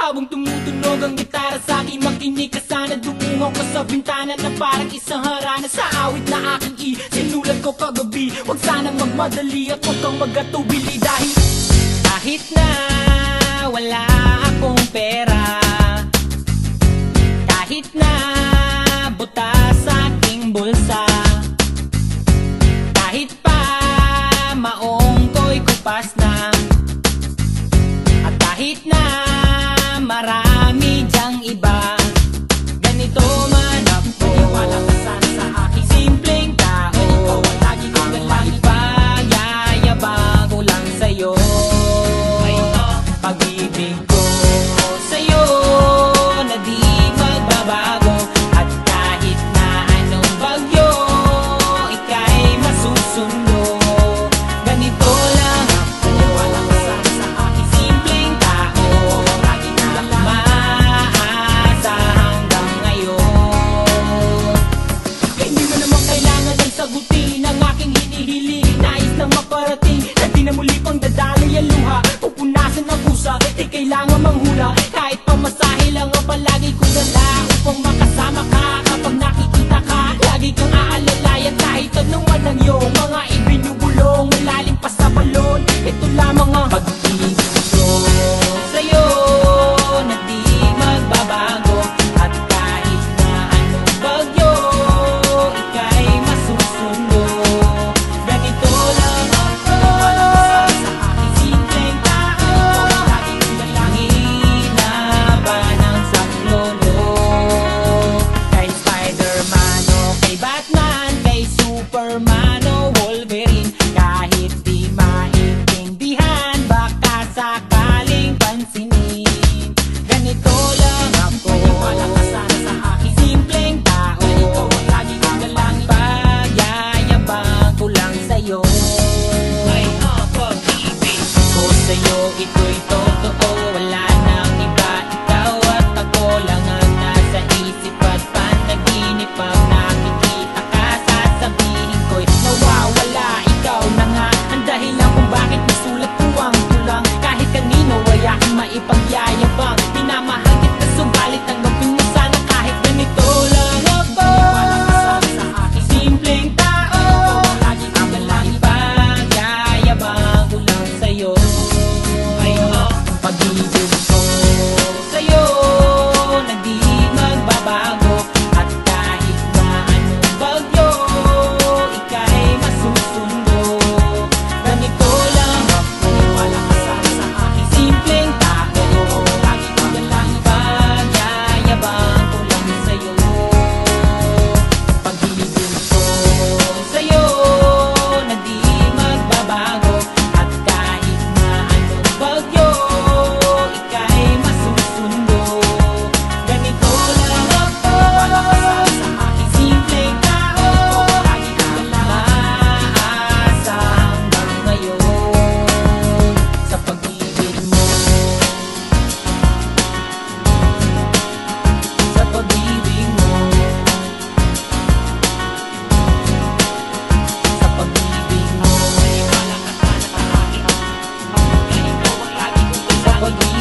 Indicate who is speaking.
Speaker 1: Habang tumutunog ang gitara sa akin, makinig ka sana. Dumungaw ko sa bintana na parang isang harana. Sa awit na aking sinulat ko kagabi. Huwag sanang magmadali at huwag kang magatubili. Dahil kahit na wala akong pera, kahit na butas sa aking bulsa, kahit pa maong ko'y kupas na, at kahit na marami dyang iba, ganito man ako. Wala ka sana sa aking simpleng tao. Ikaw ang lagi kong galangin, pagyayabang ko lang sa'yo. Pag-ibig ko sa'yo na di magbabago, at kahit na anong bagyo, ika'y masusundo. Ganito lang ako. Wala ka sana sa aking simpleng tao. Lagi na lang maasa hanggang ngayon. Kaya hindi mo naman kailangan ng sagutin ang aking hinihiling. Nais nang maparating na di na muli pang dadaloy ang luha. Pupunasan ang pusa, di kailangan manghula. Kahit pamasahe lang ang palagi kong dala upang makasama ka. Kapag nakikita ka, lagi kang aalalayan. Kahit anuman ang iyong mga ibinubulong, malalim pa sa balon, ito lamang ang pag-ibig ko sa'yo na di magbabago. At kahit na anong bagyo, ika'y masusundo. Ganito lang ako. Wala ka sana sa aking simpleng tao. Lagi kong dalangin na ba ng saklolo. Kay Spider-Man o kay Batman, kay Superman o Wolverine, kahit di maintindihan, baka sakaling pansinin. Ganito lang ako. Wala ka sana sa aking simpleng tao. Ikaw ang lagi kong dalangin, pagyayabang ko lang sa'yo. Ay, pag-ibig ko sa'yo, ito'y totoo. Wala nang iba, ikaw at ako lang ang nasa isip at panaginip. Pag nakikita ka, sasabihin ko'y nawawala. Ikaw na nga ang dahilan kung bakit nasulat ko ang tulang. Kahit kanino ay aking maipagyayabang. Minamahal kita, subalit tanggapin mo sana kahit ganito lang ako. Wala ka sana sa aking simpleng tao. Lagi kong dalangin, pagyayabang ko lang sa'yo. Pag-ibig ko sa'yo na di magbabago, at kahit na anong bagyo, ika'y masusundo. Ganito lang ako. Wala ka sana sa aking simpleng tao. Lagi kong dalangin, pagyayabang ko lang sa'yo. Pag-ibig ko sa'yo na di magbabago, at kahit na anong bagyo, ika'y masusundo. Ganito lang ako. Wala ka sana sa aking simpleng tao. Lagi kong dalangin, maasa hanggang ngayon. Sa pag-ibig mo, sa pag-ibig mo, sa pag-ibig mo. Wala ka sana sa akin. Ganito ang lagi kong dalangin.